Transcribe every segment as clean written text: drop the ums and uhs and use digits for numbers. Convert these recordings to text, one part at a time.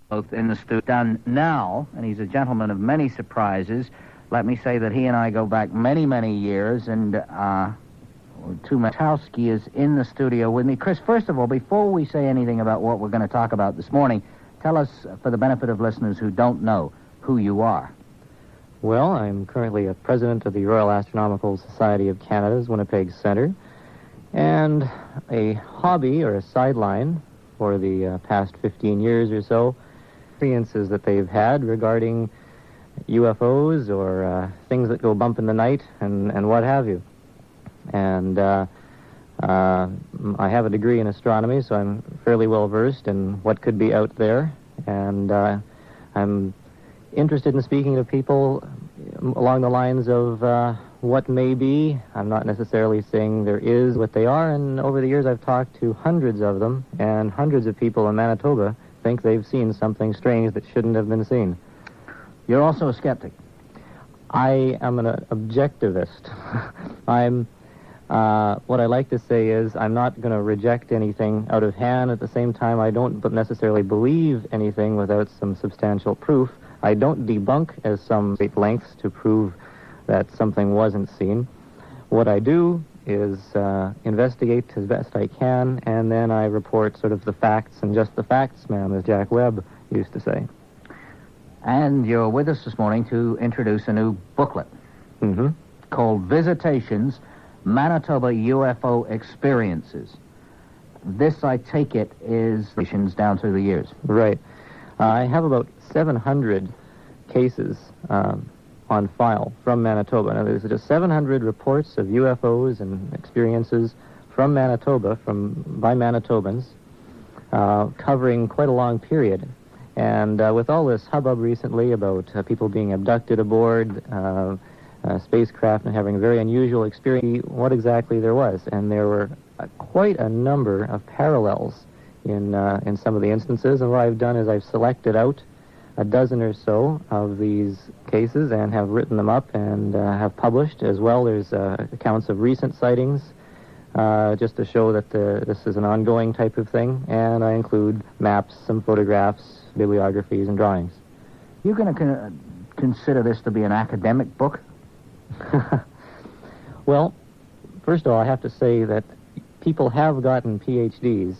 both in the studio done now, and he's a gentleman of many surprises. Let me say that he and I go back many, many years, and Rutkowski is in the studio with me. Chris, first of all, before we say anything about what we're going to talk about this morning, tell us, for the benefit of listeners who don't know, who you are. Well, I'm currently a president of the Royal Astronomical Society of Canada's Winnipeg Centre, and a hobby or a sideline for the past 15 years or so, experiences that they've had regarding UFOs or things that go bump in the night and what have you. And I have a degree in astronomy, so I'm fairly well versed in what could be out there, and I'm interested in speaking to people along the lines of what may be. I'm not necessarily saying there is what they are, and over the years I've talked to hundreds of them, and hundreds of people in Manitoba think they've seen something strange that shouldn't have been seen. You're also a skeptic. I am an objectivist. What I like to say is I'm not going to reject anything out of hand. At the same time, I don't necessarily believe anything without some substantial proof. I don't debunk as some great lengths to prove that something wasn't seen. What I do is investigate as best I can, and then I report sort of the facts, and just the facts, ma'am, as Jack Webb used to say. And you're with us this morning to introduce a new booklet called Visitations, Manitoba UFO Experiences. This, I take it, is down through the years. Right. I have about 700 cases on file from Manitoba. Now, there's just 700 reports of UFOs and experiences from Manitoba, by Manitobans, covering quite a long period. And with all this hubbub recently about people being abducted aboard spacecraft and having a very unusual experience, what exactly there was. And there were quite a number of parallels in some of the instances. And what I've done is I've selected out a dozen or so of these cases and have written them up and have published as well. There's accounts of recent sightings, just to show that this is an ongoing type of thing. And I include maps, some photographs, bibliographies, and drawings. You're going to consider this to be an academic book? Well, first of all, I have to say that people have gotten PhDs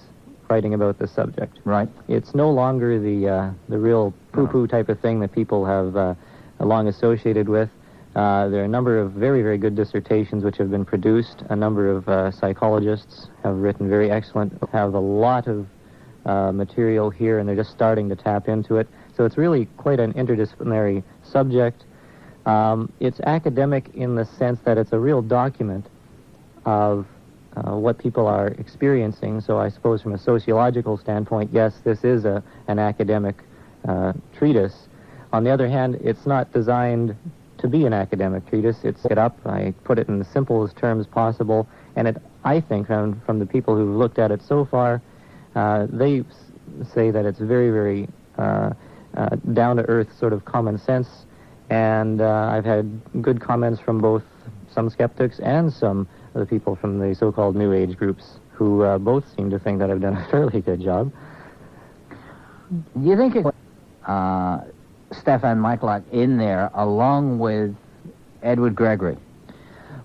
writing about this subject. Right. It's no longer the real poo-poo type of thing that people have long associated with. There are a number of very, very good dissertations which have been produced. A number of psychologists have written very excellent, have a lot of material here, and they're just starting to tap into it. So it's really quite an interdisciplinary subject. It's academic in the sense that it's a real document of what people are experiencing. So I suppose from a sociological standpoint, yes, this is an academic treatise. On the other hand, it's not designed to be an academic treatise. It's set up, I put it in the simplest terms possible, and I think from the people who've looked at it so far, they say that it's very, very down-to-earth sort of common sense, and I've had good comments from both some skeptics and some of the people from the so-called New Age groups who both seem to think that I've done a fairly good job. You think Stefan Michalak in there, along with Edward Gregory?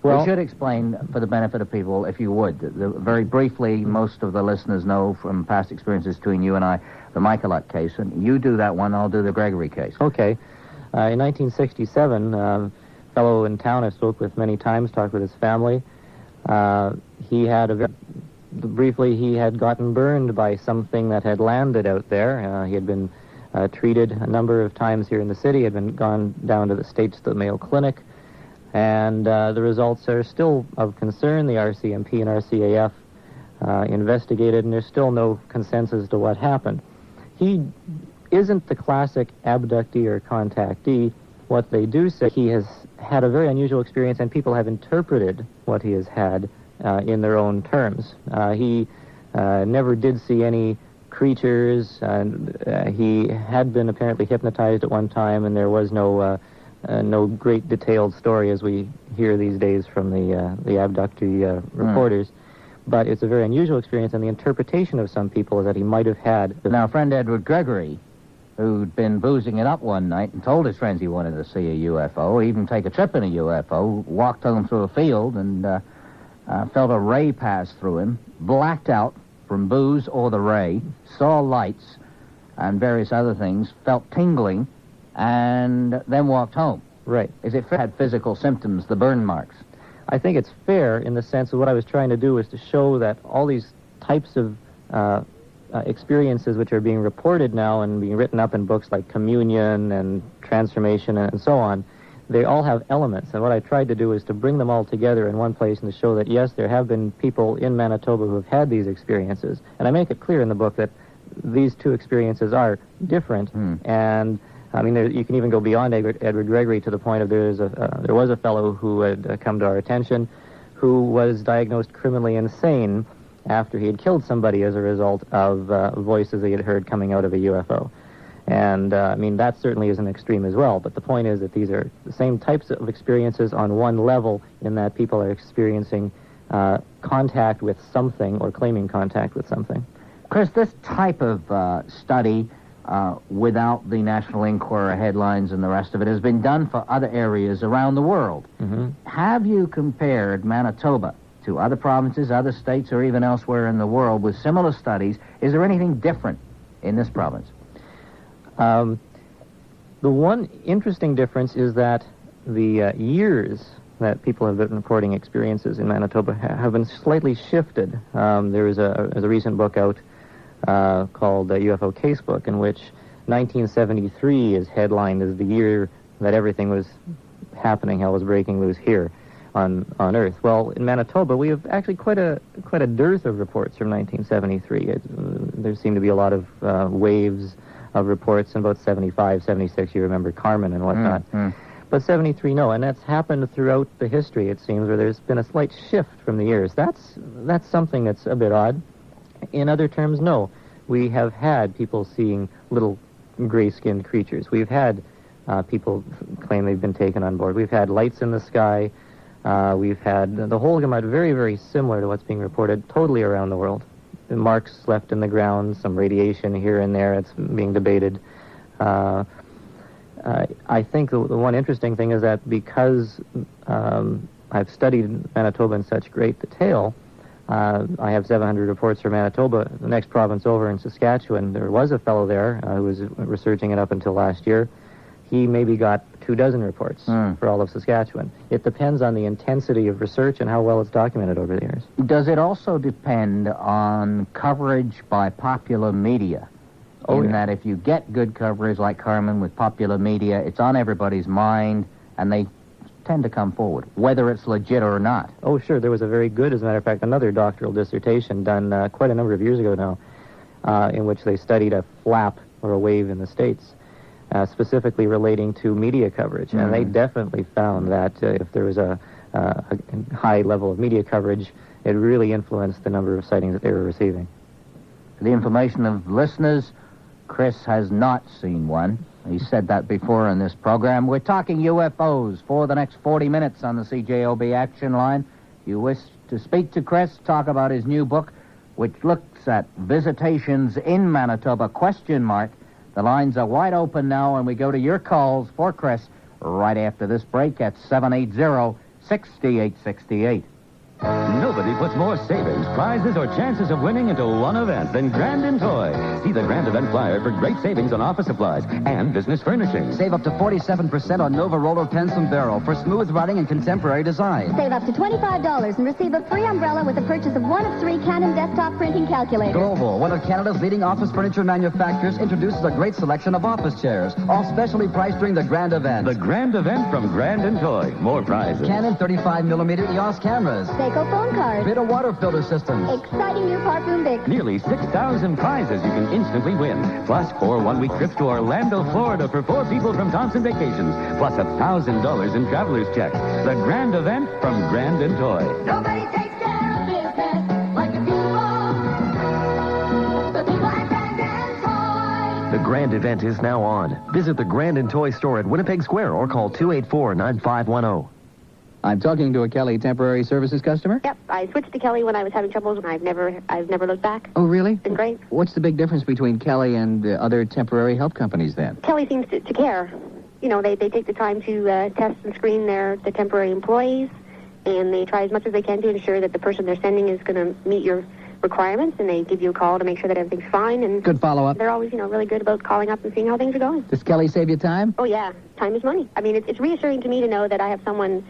Well, we should explain, for the benefit of people, if you would, very briefly, most of the listeners know from past experiences between you and I, the Michalak case, and you do that one, I'll do the Gregory case. Okay. In 1967, a fellow in town I spoke with many times, talked with his family. He had gotten burned by something that had landed out there. He had been treated a number of times here in the city, had been gone down to the States to the Mayo Clinic, and the results are still of concern. The RCMP and RCAF investigated, and there's still no consensus as to what happened. He isn't the classic abductee or contactee. What they do say, he has had a very unusual experience, and people have interpreted what he has had in their own terms. He never did see any creatures. He had been apparently hypnotized at one time, and there was no great detailed story as we hear these days from the abductee reporters. But it's a very unusual experience, and the interpretation of some people is that he might have had... Now, friend Edward Gregory who'd been boozing it up one night and told his friends he wanted to see a UFO, even take a trip in a UFO, walked home through a field and felt a ray pass through him, blacked out from booze or the ray, saw lights and various other things, felt tingling, and then walked home. Right. Is it fair? Had physical symptoms, the burn marks? I think it's fair in the sense of what I was trying to do was to show that all these types of experiences which are being reported now and being written up in books like Communion and Transformation and so on, they all have elements. And what I tried to do is to bring them all together in one place and to show that, yes, there have been people in Manitoba who have had these experiences. And I make it clear in the book that these two experiences are different. And I mean, you can even go beyond Edward Gregory to the point of there was a fellow who had come to our attention who was diagnosed criminally insane after he had killed somebody as a result of voices he had heard coming out of a UFO. And, I mean, that certainly is an extreme as well. But the point is that these are the same types of experiences on one level in that people are experiencing contact with something or claiming contact with something. Chris, this type of study, without the National Enquirer headlines and the rest of it, has been done for other areas around the world. Have you compared Manitoba to other provinces, other states, or even elsewhere in the world with similar studies? Is there anything different in this province? The one interesting difference is that the years that people have been reporting experiences in Manitoba have been slightly shifted. There is a recent book out called UFO Casebook, in which 1973 is headlined as the year that everything was happening, hell was breaking loose here on Earth. Well, in Manitoba, we have actually quite a dearth of reports from 1973. There seem to be a lot of waves of reports in about 75, 76. You remember Carmen and whatnot. But 73, no. And that's happened throughout the history, it seems, where there's been a slight shift from the years. That's something that's a bit odd. In other terms, no. We have had people seeing little gray-skinned creatures. We've had people claim they've been taken on board. We've had lights in the sky. We've had the whole gamut, very, very similar to what's being reported totally around the world. The marks left in the ground, some radiation here and there. It's being debated. I think the one interesting thing is that because I've studied Manitoba in such great detail, I have 700 reports for Manitoba. The next province over in Saskatchewan, there was a fellow there who was researching it up until last year. He maybe got 24 reports for all of Saskatchewan. It depends on the intensity of research and how well it's documented over the years. Does it also depend on coverage by popular media? That if you get good coverage like Carmen with popular media, it's on everybody's mind and they tend to come forward, whether it's legit or not. Oh, sure. There was a very good, as a matter of fact, another doctoral dissertation done quite a number of years ago now, in which they studied a flap or a wave in the States. Specifically relating to media coverage. And they definitely found that if there was a high level of media coverage, it really influenced the number of sightings that they were receiving. For the information of listeners, Chris has not seen one. He said that before in this program. We're talking UFOs for the next 40 minutes on the CJOB Action Line. You wish to speak to Chris, talk about his new book, which looks at visitations in Manitoba, ? The lines are wide open now, and we go to your calls for Chris right after this break at 780-6868. Nobody puts more savings, prizes, or chances of winning into one event than Grand & Toy. See the Grand Event flyer for great savings on office supplies and business furnishings. Save up to 47% on Nova Roller Pens from Barrel for smooth writing and contemporary design. Save up to $25 and receive a free umbrella with the purchase of one of 3 Canon desktop printing calculators. Global, one of Canada's leading office furniture manufacturers, introduces a great selection of office chairs, all specially priced during the Grand Event. The Grand Event from Grand & Toy. More prizes. Canon 35mm EOS cameras. Seiko phone cards. Brita water filter systems. Exciting new parfum Bics. Nearly 6,000 prizes you can instantly win. Plus 4 one-week trips to Orlando, Florida for 4 people from Thompson Vacations. Plus $1,000 in traveler's checks. The Grand Event from Grand & Toy. Nobody takes care of business like the people. The people at Grand & Toy. The Grand Event is now on. Visit the Grand & Toy store at Winnipeg Square or call 284-9510. I'm talking to a Kelly Temporary Services customer? Yep, I switched to Kelly when I was having troubles, and I've never looked back. Oh, really? It's been great. What's the big difference between Kelly and other temporary help companies, then? Kelly seems to care. You know, they take the time to test and screen the temporary employees, and they try as much as they can to ensure that the person they're sending is going to meet your requirements, and they give you a call to make sure that everything's fine. And good follow-up. They're always, really good about calling up and seeing how things are going. Does Kelly save you time? Oh, yeah. Time is money. I mean, it's reassuring to me to know that I have someone,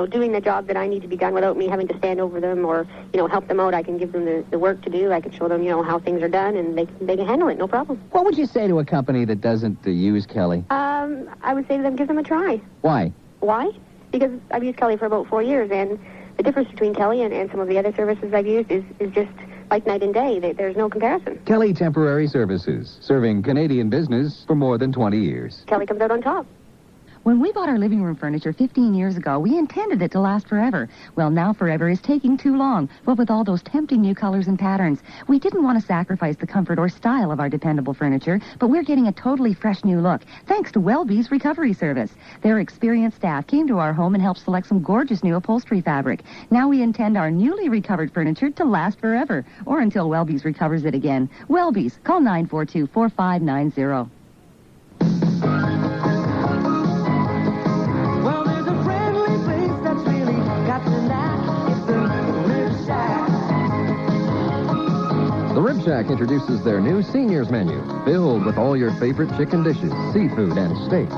doing the job that I need to be done without me having to stand over them or, help them out. I can give them the work to do. I can show them, how things are done, and they can handle it, no problem. What would you say to a company that doesn't use Kelly? I would say to them, give them a try. Why? Why? Because I've used Kelly for about 4 years, and the difference between Kelly and some of the other services I've used is just like night and day. There's no comparison. Kelly Temporary Services, serving Canadian business for more than 20 years. Kelly comes out on top. When we bought our living room furniture 15 years ago, we intended it to last forever. Well, now forever is taking too long. What with all those tempting new colors and patterns. We didn't want to sacrifice the comfort or style of our dependable furniture, but we're getting a totally fresh new look, thanks to Welby's Recovery Service. Their experienced staff came to our home and helped select some gorgeous new upholstery fabric. Now we intend our newly recovered furniture to last forever, or until Welby's recovers it again. Welby's, call 942-4590. The Rib Shack introduces their new seniors menu, filled with all your favorite chicken dishes, seafood, and steaks.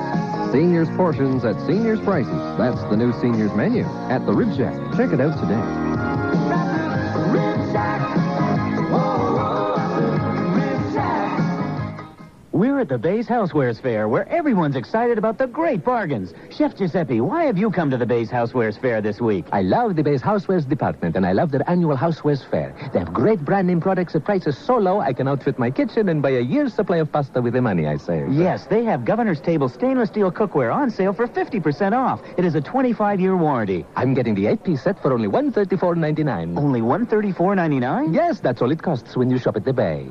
Seniors portions at seniors prices. That's the new seniors menu at the Rib Shack. Check it out today. Rib Shack. Rib Shack. We're at the Bay's Housewares Fair, where everyone's excited about the great bargains. Chef Giuseppe, why have you come to the Bay's Housewares Fair this week? I love the Bay's Housewares department, and I love their annual Housewares Fair. They have great brand name products at prices so low I can outfit my kitchen and buy a year's supply of pasta with the money I save. Yes, they have Governor's Table stainless steel cookware on sale for 50% off. It is a 25-year warranty. I'm getting the 8-piece set for only $134.99. Only $134.99? Yes, that's all it costs when you shop at the Bay.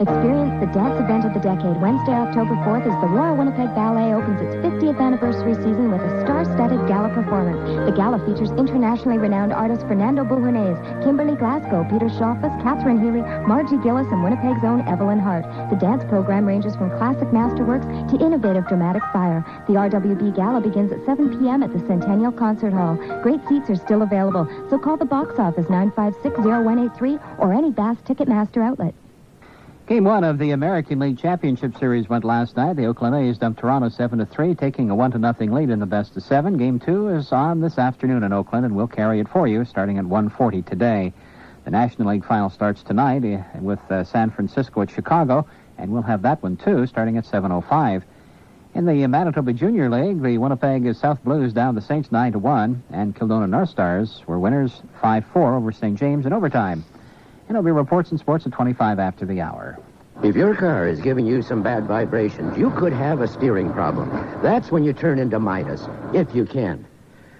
Experience the dance event of the decade. Wednesday, October 4th, as the Royal Winnipeg Ballet opens its 50th anniversary season with a star-studded gala performance. The gala features internationally renowned artists Fernando Bujanez, Kimberly Glasgow, Peter Schoffus, Catherine Healy, Margie Gillis, and Winnipeg's own Evelyn Hart. The dance program ranges from classic masterworks to innovative dramatic fire. The RWB Gala begins at 7 p.m. at the Centennial Concert Hall. Great seats are still available, so call the box office 956-0183 or any Bass Ticketmaster outlet. Game 1 of the American League Championship Series went last night. The Oakland A's dumped Toronto 7-3, taking a 1-0 lead in the best of 7. Game 2 is on this afternoon in Oakland, and we'll carry it for you starting at 1:40 today. The National League final starts tonight with San Francisco at Chicago, and we'll have that one too starting at 7:05. In the Manitoba Junior League, the Winnipeg South Blues down the Saints 9-1, and Kildonan North Stars were winners 5-4 over St. James in overtime. And there'll be reports and sports at 25 after the hour. If your car is giving you some bad vibrations, you could have a steering problem. That's when you turn into Midas, if you can.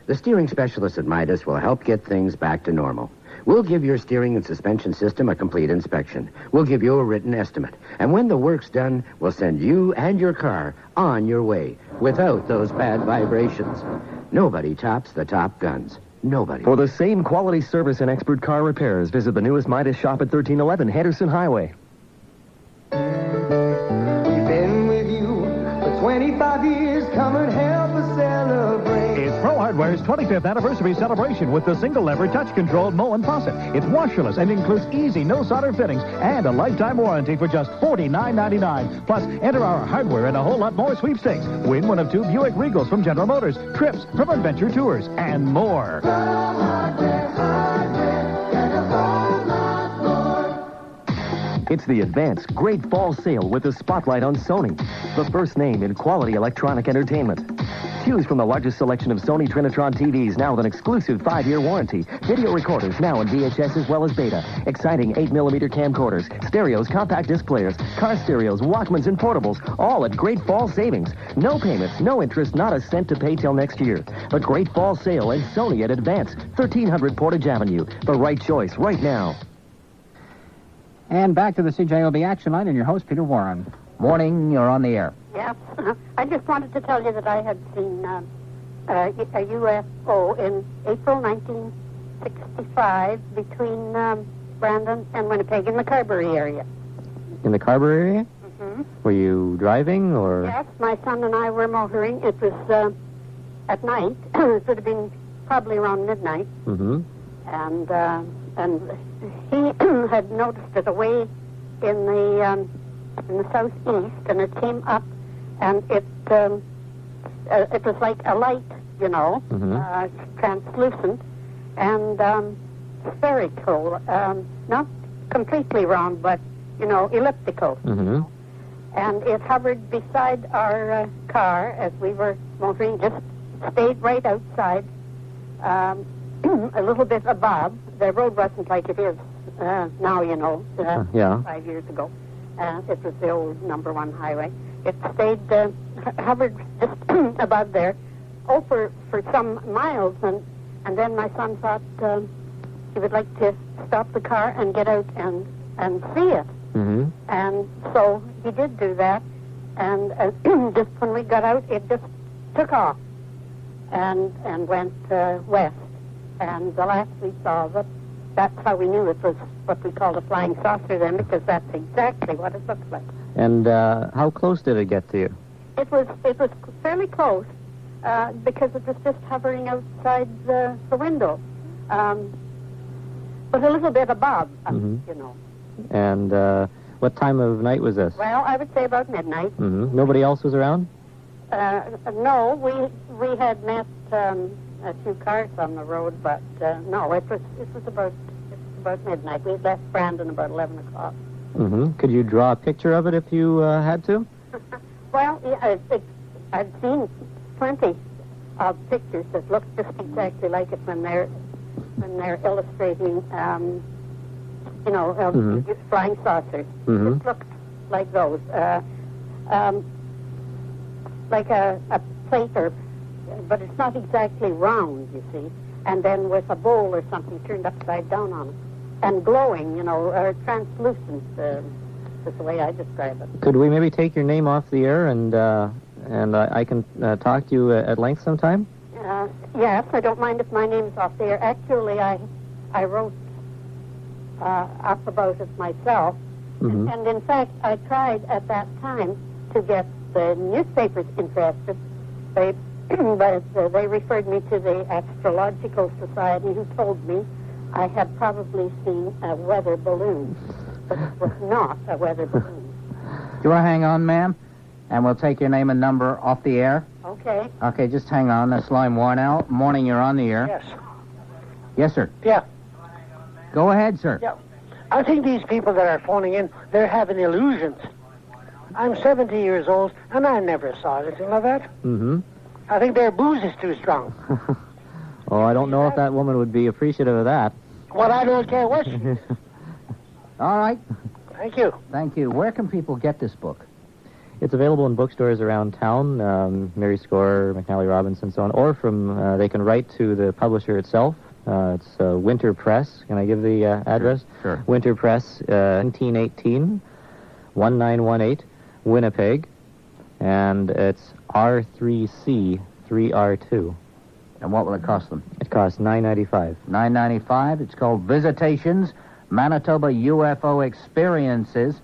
The steering specialists at Midas will help get things back to normal. We'll give your steering and suspension system a complete inspection. We'll give you a written estimate. And when the work's done, we'll send you and your car on your way without those bad vibrations. Nobody tops the top guns. Nobody. For the same quality service and expert car repairs, visit the newest Midas shop at 1311 Henderson Highway. We've been with you for 25 years. Come and help us celebrate. It's Pro Hardware's 25th anniversary celebration with the single-lever touch-controlled Moen faucet. It's washerless and includes easy no-solder fittings and a lifetime warranty for just $49.99. Plus, enter our hardware and a whole lot more sweepstakes. Win one of 2 Buick Regals from General Motors, trips from Adventure Tours, and more. Pro Hardware, and a whole lot more. It's the Advance Great Fall Sale with the spotlight on Sony, the first name in quality electronic entertainment. Choose from the largest selection of Sony Trinitron TVs now with an exclusive 5-year warranty. Video recorders now in VHS as well as beta. Exciting 8mm camcorders, stereos, compact disc players, car stereos, Walkmans, and portables, all at great fall savings. No payments, no interest, not a cent to pay till next year. The Great Fall Sale and Sony at Advance, 1300 Portage Avenue. The right choice right now. And back to the CJOB Action Line and your host, Peter Warren. Morning, you're on the air. Yeah. I just wanted to tell you that I had seen a UFO in April 1965 between Brandon and Winnipeg in the Carberry area. In the Carberry area? Mm-hmm. Were you driving, or? Yes, my son and I were motoring. It was at night. It would have been probably around midnight. Mm-hmm. And he had noticed it away in the southeast, and it came up, and it was like a light, you know, translucent and spherical, not completely round, but you know, elliptical. Mm-hmm. And it hovered beside our car as we were motoring, just stayed right outside, a little bit above. The road wasn't like it is now, you know, 5 years ago. It was the old number 1 highway. It stayed, hovered just above there, for some miles, and then my son thought he would like to stop the car and get out and see it. Mm-hmm. And so he did do that, and just when we got out, it just took off and went west. And the last we saw of it, that's how we knew it was what we called a flying saucer then, because that's exactly what it looks like. And how close did it get to you? It was fairly close, because it was just hovering outside the window, but a little bit above, you know. And what time of night was this? Well, I would say about midnight. Mm-hmm. Nobody else was around? No, we had met a few cars on the road, but no, it was about midnight. We had left Brandon about 11 o'clock. Mm-hmm. Could you draw a picture of it if you had to? Well, yeah, I've seen plenty of pictures that look just exactly like it when they're illustrating, you know, flying saucers. Mm-hmm. It looks like those, like a plate, but it's not exactly round, you see. And then with a bowl or something turned upside down on it, and glowing, you know, translucent. That's the way I describe it. Could we maybe take your name off the air and I can talk to you at length sometime? Yes, I don't mind if my name's off the air. Actually, I wrote up about it myself. Mm-hmm. And in fact, I tried at that time to get the newspapers interested. But they referred me to the Astrological Society, who told me I had probably seen a weather balloon, but it was not a weather balloon. Do you want to hang on, ma'am? And we'll take your name and number off the air. Okay. Okay, just hang on. That's line one out. Morning, you're on the air. Yes. Yes, sir. Yeah. Go ahead, sir. Yeah. I think these people that are phoning in, they're having illusions. I'm 70 years old, and I never saw anything like that. Mm-hmm. I think their booze is too strong. Oh, I don't know if that woman would be appreciative of that. Well, I don't care what she is. All right. Thank you. Thank you. Where can people get this book? It's available in bookstores around town, Mary Score, McNally Robinson, so on, or from, they can write to the publisher itself. It's Winter Press. Can I give the address? Sure. Winter Press, 1918, 1918, Winnipeg, and it's R3C 3R2. And what will it cost them? It costs $9.95. $9.95. It's called Visitations, Manitoba UFO Experiences.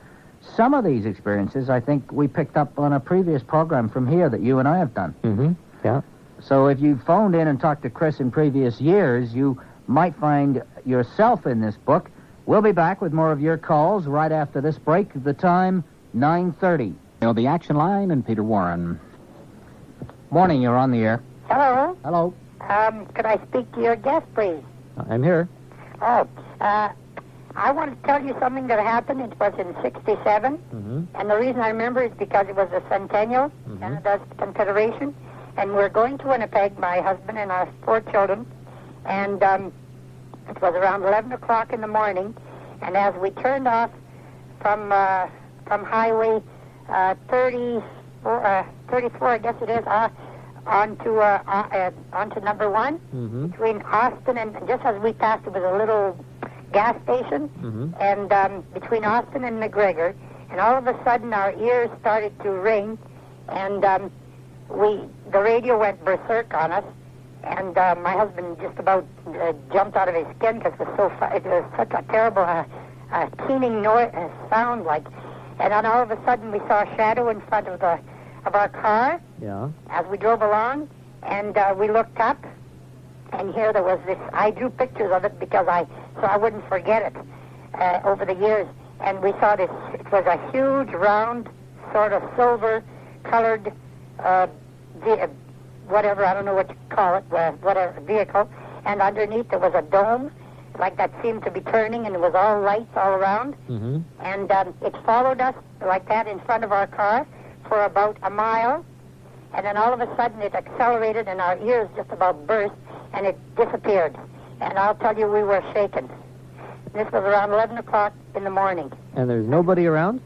Some of these experiences, I think, we picked up on a previous program from here that you and I have done. Mm-hmm. Yeah. So if you phoned in and talked to Chris in previous years, you might find yourself in this book. We'll be back with more of your calls right after this break. The time, 9:30. The Action Line and Peter Warren. Morning, you're on the air. Hello. Hello. Could I speak to your guest, please? I'm here. Oh, I want to tell you something that happened. It was in 67, and the reason I remember is because it was a centennial, Canada's Confederation, and we're going to Winnipeg, my husband and our 4 children, and it was around 11 o'clock in the morning, and as we turned off from Highway 34, I guess it is, onto number 1, between Austin and, just as we passed, it was a little gas station, and between Austin and McGregor, and all of a sudden our ears started to ring, and the radio went berserk on us, and my husband just about jumped out of his skin because it was such a terrible keening noise sound, like. And then all of a sudden we saw a shadow in front of our car. Yeah. As we drove along, and we looked up, and here there was this. I drew pictures of it because so I wouldn't forget it over the years. And we saw this. It was a huge, round, sort of silver-colored, whatever, I don't know what you call it, whatever vehicle. And underneath there was a dome, like that seemed to be turning, and it was all lights all around. Mm-hmm. And it followed us like that in front of our car for about a mile. And then all of a sudden it accelerated, and our ears just about burst, and it disappeared. And I'll tell you, we were shaken. This was around 11 o'clock in the morning. And there's nobody around?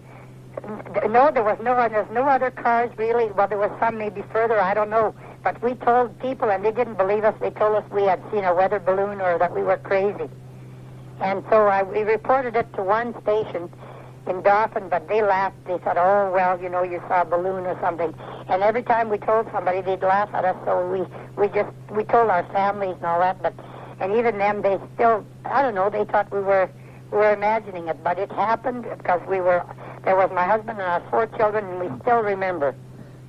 No, there's no other cars, really. Well, there was some maybe further, I don't know. But we told people, and they didn't believe us. They told us we had seen a weather balloon or that we were crazy. And so we reported it to one station in Dauphin, but they laughed. They said, oh, well, you saw a balloon or something. And every time we told somebody, they'd laugh at us. So we told our families and all that. But and even them, they still, I don't know, they thought we were imagining it. But it happened because there was my husband and our 4 children, and we still remember.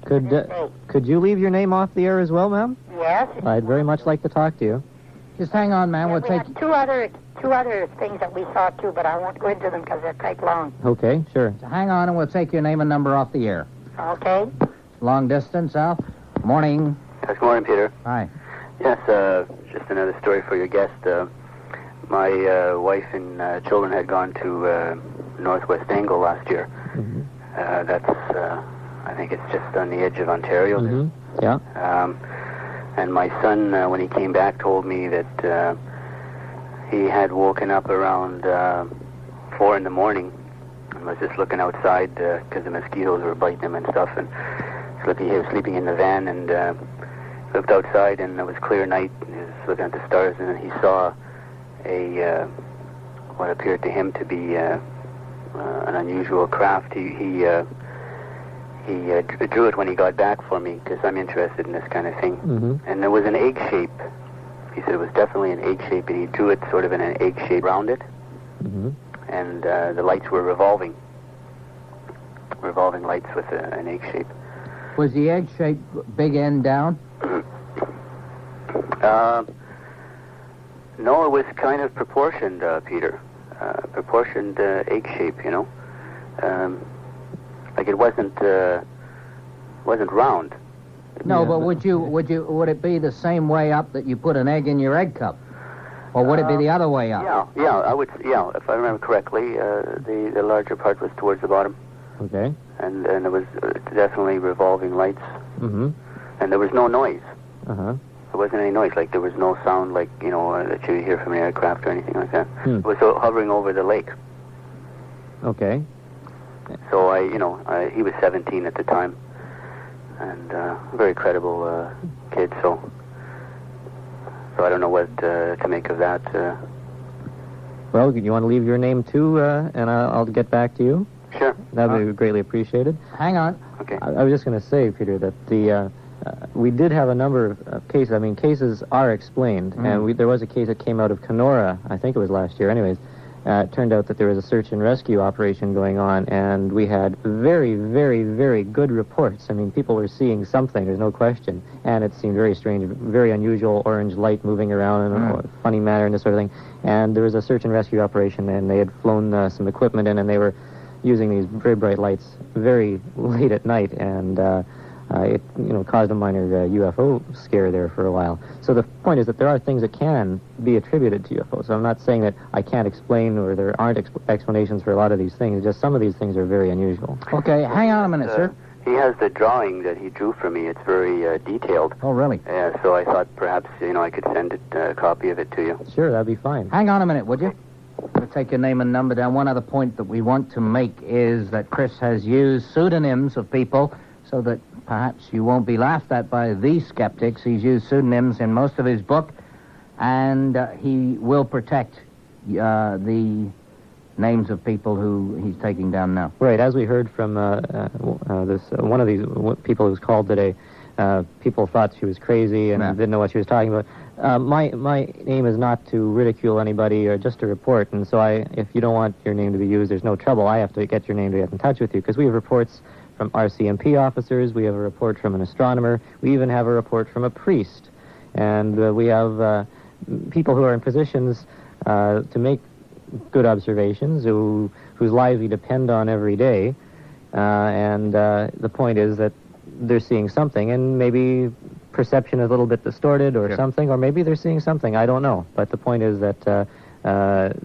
Could you leave your name off the air as well, ma'am? Yes. I'd very much like to talk to you. Just hang on, ma'am. We had two other things that we saw too, but I won't go into them because they're quite long. Okay, sure. So hang on, and we'll take your name and number off the air. Okay. Long distance, Al. Morning. Yes, good morning, Peter. Hi. Yes, just another story for your guest. My wife and children had gone to Northwest Angle last year. Mm-hmm. That's, I think it's just on the edge of Ontario. Mm-hmm. Yeah. And my son, when he came back, told me that he had woken up around 4 in the morning and was just looking outside because the mosquitoes were biting him and stuff. And he was sleeping in the van and looked outside, and it was clear night. He was looking at the stars, and then he saw what appeared to him to be an unusual craft. He drew it when he got back for me because I'm interested in this kind of thing. Mm-hmm. And there was an egg shape. He said it was definitely an egg shape, and he drew it sort of in an egg shape around it. Mm-hmm. And the lights were revolving lights with an egg shape. Was the egg shape big end down? No, it was kind of proportioned, Peter. Proportioned egg shape, like it wasn't round. No, but would it be the same way up that you put an egg in your egg cup, or would it be the other way up? Yeah, if I remember correctly, the larger part was towards the bottom. Okay. And there was definitely revolving lights. Mm-hmm. And there was no noise. Uh-huh. There wasn't any noise, like there was no sound like, that you hear from an aircraft or anything like that. It was hovering over the lake. Okay. So he was 17 at the time, and a very credible kid, so I don't know what to make of that. Well, you want to leave your name too, and I'll get back to you? Sure. That would be greatly appreciated. Hang on. Okay. I was just going to say, Peter, that we did have a number of cases. I mean, cases are explained, and there was a case that came out of Kenora, I think it was last year. Anyways, it turned out that there was a search and rescue operation going on, and we had very, very, very good reports. I mean, people were seeing something, there's no question, and it seemed very strange, very unusual orange light moving around in a funny manner and this sort of thing. And there was a search and rescue operation, and they had flown some equipment in, and they were using these very bright lights very late at night, and it caused a minor UFO scare there for a while. So the point is that there are things that can be attributed to UFOs. So I'm not saying that I can't explain or there aren't explanations for a lot of these things. It's just some of these things are very unusual. Okay, hang on a minute, sir. He has the drawing that he drew for me. It's very detailed. Oh, really? Yeah, so I thought perhaps, I could send a copy of it to you. Sure, that'd be fine. Hang on a minute, would you? We'll take your name and number down. One other point that we want to make is that Chris has used pseudonyms of people so that perhaps you won't be laughed at by these skeptics. He's used pseudonyms in most of his book, and he will protect the names of people who he's taking down now. Right, as we heard from one of these people who's called today, people thought she was crazy and didn't know what she was talking about. My aim is not to ridicule anybody or just to report, and so if you don't want your name to be used, there's no trouble. I have to get your name to get in touch with you, because we have reports from RCMP officers, we have a report from an astronomer, we even have a report from a priest, and we have people who are in positions to make good observations, whose lives we depend on every day, and the point is that they're seeing something, and maybe perception is a little bit distorted or something, or maybe they're seeing something, I don't know. But the point is that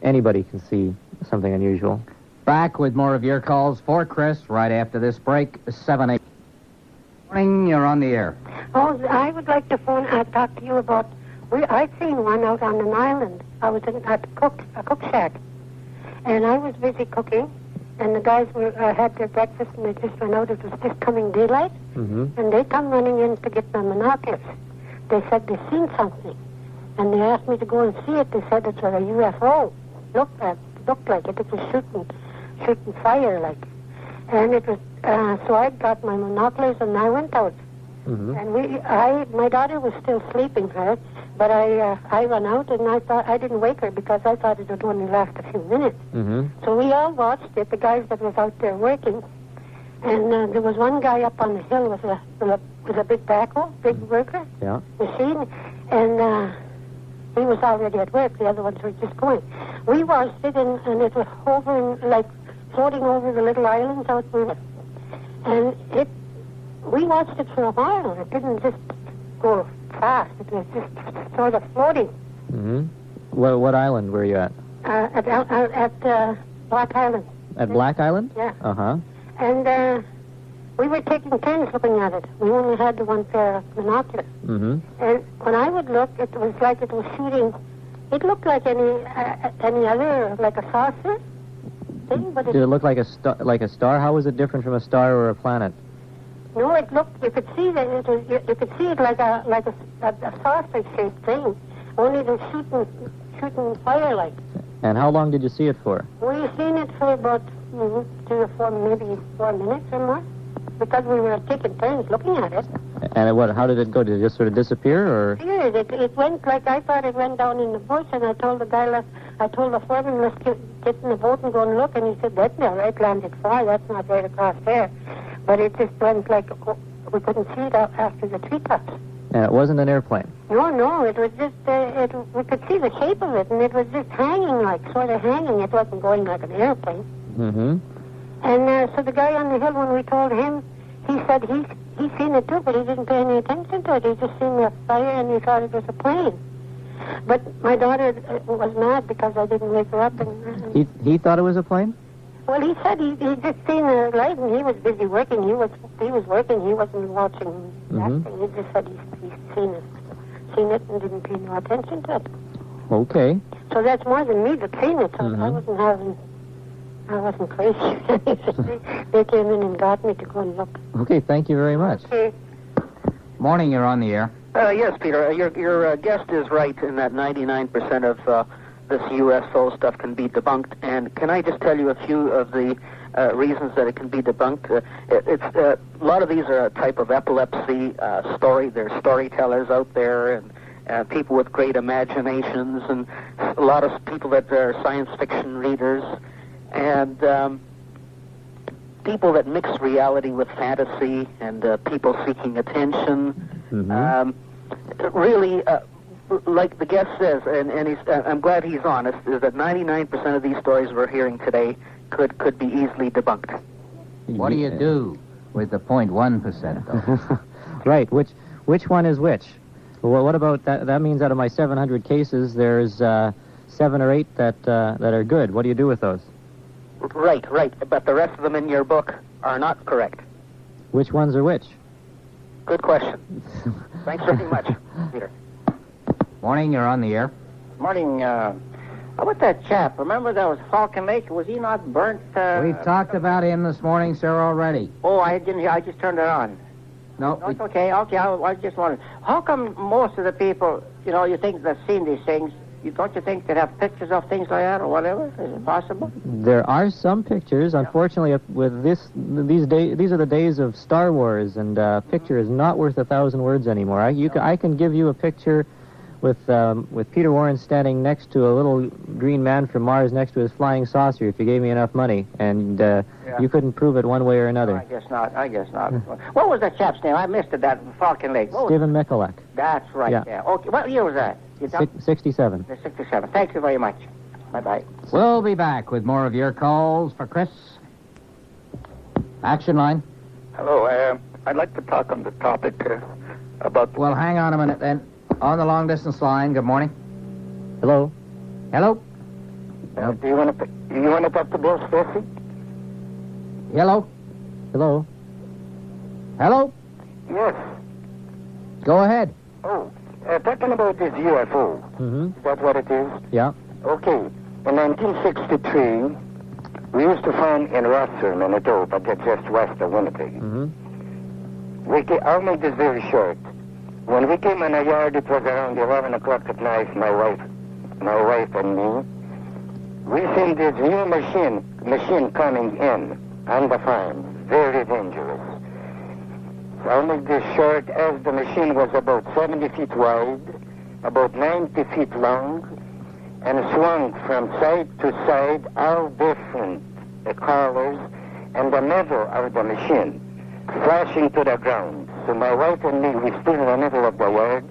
anybody can see something unusual. Back with more of your calls for Chris right after this break, 7-8. Morning, you're on the air. Oh, I would like to talk to you about, I'd seen one out on an island. I was at a cook shack, and I was busy cooking, and the guys had their breakfast, and they just went out. It was just coming daylight, and they come running in to get my binoculars. They said they seen something, and they asked me to go and see it. They said it was a UFO. Looked like it. It was shooting fire, like. And it was, so I got my binoculars, and I went out. And my daughter was still sleeping, but I ran out, and I didn't wake her because I thought it would only last a few minutes. So we all watched it, the guys that was out there working, and there was one guy up on the hill with a big backhoe, big worker machine, and he was already at work. The other ones were just going. We watched it, and it was hovering, like floating over the little islands out there, and we watched it for a while. It didn't just go fast. It was just sort of floating. What island were you at? At Black Island. At Black Island? Yeah. Uh-huh. And we were taking turns looking at it. We only had the one pair of binoculars. And when I would look, it was like it was shooting. It looked like any other, like a saucer thing. But Did it look like a star? How was it different from a star or a planet? No, it looked. You could see that it was. You could see it like a saucer-shaped thing. Only it was shooting fire like. And how long did you see it for? We seen it for about 3 or 4, maybe 4 minutes or more, because we were taking turns looking at it. And how did it go? Did it just sort of disappear, or? Yeah, it went like I thought it went down in the bush, and I told the guy, I told the foreman, let's get in the boat and go and look, and he said, that's not right, landed far, that's not right across there. But it just went like, we couldn't see it after the treetops. And it wasn't an airplane? No, it was just, we could see the shape of it, and it was just hanging, like, sort of hanging. It wasn't going like an airplane. And so the guy on the hill, when we told him, he said he seen it too, but he didn't pay any attention to it. He just seen the fire, and he thought it was a plane. But my daughter was mad because I didn't wake her up. And He thought it was a plane? Well, he said he just seen the light, and he was busy working. He was working. He wasn't watching that thing. He just said he's seen it and didn't pay no attention to it. Okay. So that's more than me that seen it. So I wasn't crazy. They came in and got me to go and look. Okay, thank you very much. Okay. Morning, you're on the air. Yes, Peter. Your guest is right in that 99% of this UFO stuff can be debunked. And can I just tell you a few of the reasons that it can be debunked? A lot of these are a type of epilepsy story. There's storytellers out there and people with great imaginations, and a lot of people that are science fiction readers, and people that mix reality with fantasy, and people seeking attention. Really, like the guest says, and I'm glad he's honest, is that 99% of these stories we're hearing today could be easily debunked. What do you do with the 0.1%, though? Right. Which one is which? Well, what about that? That means out of my 700 cases, there's 7 or 8 that are good. What do you do with those? Right. But the rest of them in your book are not correct. Which ones are which? Good question. Thanks very much, Peter. Morning, you're on the air. Morning. How about that chap? Remember that was Falcon Lake? Was he not burnt? We've talked about him this morning, sir, already. Oh, I didn't hear. I just turned it on. No, it's okay. I just wanted. How come most of the people, you think they've seen these things, don't you think they'd have pictures of things like that or whatever? Is it possible? There are some pictures. Unfortunately, with these are the days of Star Wars, and picture is not worth 1,000 words anymore. I can give you a picture with Peter Warren standing next to a little green man from Mars next to his flying saucer if you gave me enough money, and you couldn't prove it one way or another. I guess not. What was that chap's name? I missed it, that Falcon Lake. Stephen Michalak. That's right, yeah. Okay, what year was that? 67. 67. Thank you very much. Bye-bye. We'll be back with more of your calls for Chris. Action line. Hello, I'd like to talk on the topic about... Well, hang on a minute then. On the long-distance line, good morning. Hello. Hello. Do you want to talk to Bill Stacy? Hello. Hello. Hello? Yes. Go ahead. Oh, talking about this UFO. Mm-hmm. Is that what it is? Yeah. Okay. In 1963, we used to find in Rossor, Manitoba, that's just west of Winnipeg. Mm-hmm. I'll make this very short. When we came in our yard, it was around 11 o'clock at night, my wife and me. We seen this new machine coming in on the farm. Very dangerous. So I'll make this short. As the machine was about 70 feet wide, about 90 feet long, and swung from side to side, all different colors, and the middle of the machine flashing to the ground. So my wife and me, we stood in the middle of the yard.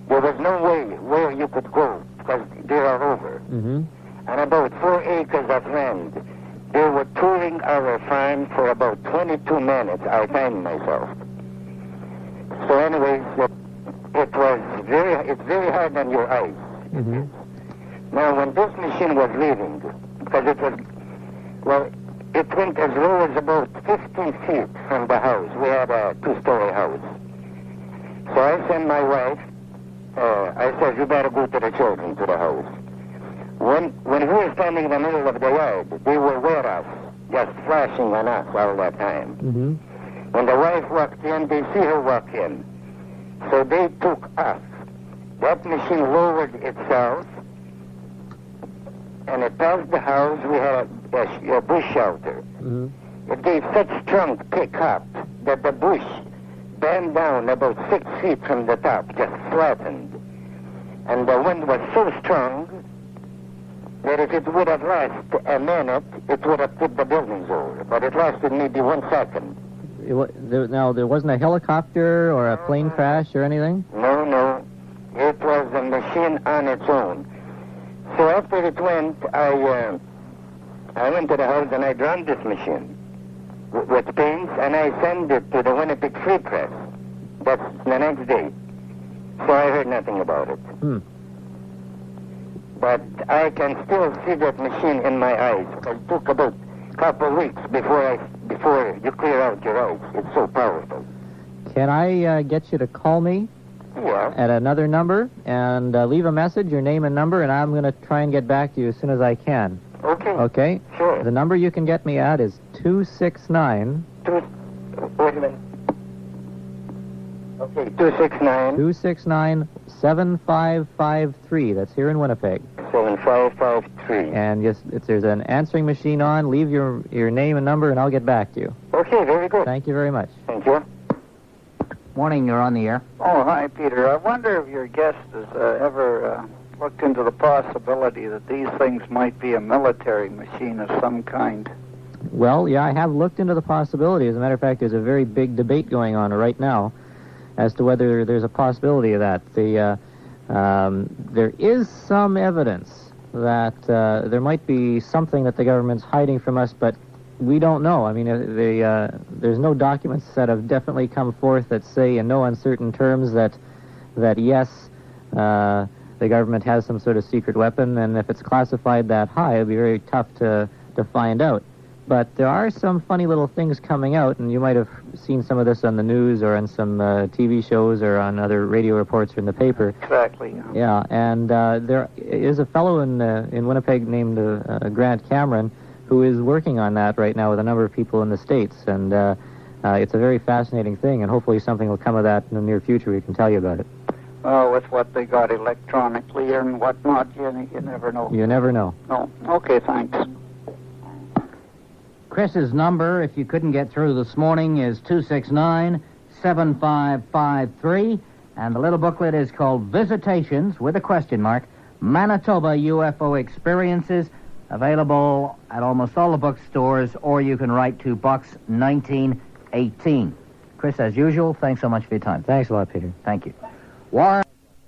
There was no way where you could go because they are over. Mm-hmm. And about 4 acres of land. They were touring our farm for about 22 minutes. I timed myself. So anyways, it's very hard on your eyes. Mm-hmm. Now, when this machine was leaving, because it went as low as about 15 feet from the house. We had a 2-story house. So I sent my wife, I said, you better go to the children, to the house. When we were standing in the middle of the yard, they were with us, just flashing on us all that time. Mm-hmm. When the wife walked in, they see her walk in. So they took us. That machine lowered itself, and it passed the house. We had a bush shelter. Mm-hmm. It gave such strong pick-up that the bush bent down about 6 feet from the top, just flattened. And the wind was so strong that if it would have lasted a minute, it would have tipped the buildings over. But it lasted maybe 1 second. Now, there wasn't a helicopter or a plane crash or anything? No. It was a machine on its own. So after it went, I went to the house and I drawn this machine with paints, and I sent it to the Winnipeg Free Press. That's the next day. So I heard nothing about it. But I can still see that machine in my eyes. It took about a couple of weeks before you clear out your eyes. It's so powerful. Can I get you to call me? Yeah. At another number and leave a message, your name and number, and I'm going to try and get back to you as soon as I can. Okay. Okay? Sure. The number you can get me at is 269... Wait a minute. Okay, 269... 269-7553. That's here in Winnipeg. 7553. And if there's an answering machine on, leave your name and number, and I'll get back to you. Okay, very good. Thank you very much. Thank you. Morning, you're on the air. Oh, hi, Peter. I wonder if your guest has ever looked into the possibility that these things might be a military machine of some kind. Well, yeah, I have looked into the possibility. As a matter of fact, there's a very big debate going on right now as to whether there's a possibility of that. There is some evidence that there might be something that the government's hiding from us, but we don't know. I mean, there's no documents that have definitely come forth that say in no uncertain terms that yes, the government has some sort of secret weapon, and if it's classified that high, it'd be very tough to find out. But there are some funny little things coming out, and you might have seen some of this on the news or on some TV shows or on other radio reports or in the paper. Exactly. Yeah, and there is a fellow in Winnipeg named Grant Cameron who is working on that right now with a number of people in the States, and it's a very fascinating thing, and hopefully something will come of that in the near future. We can tell you about it. with what they got electronically and whatnot. You never know. You never know. No. Okay, thanks. Chris's number, if you couldn't get through this morning, is 269-7553. And the little booklet is called Visitations, with a question mark, Manitoba UFO Experiences, available at almost all the bookstores, or you can write to Box 1918. Chris, as usual, thanks so much for your time. Thanks a lot, Peter. Thank you. Warren.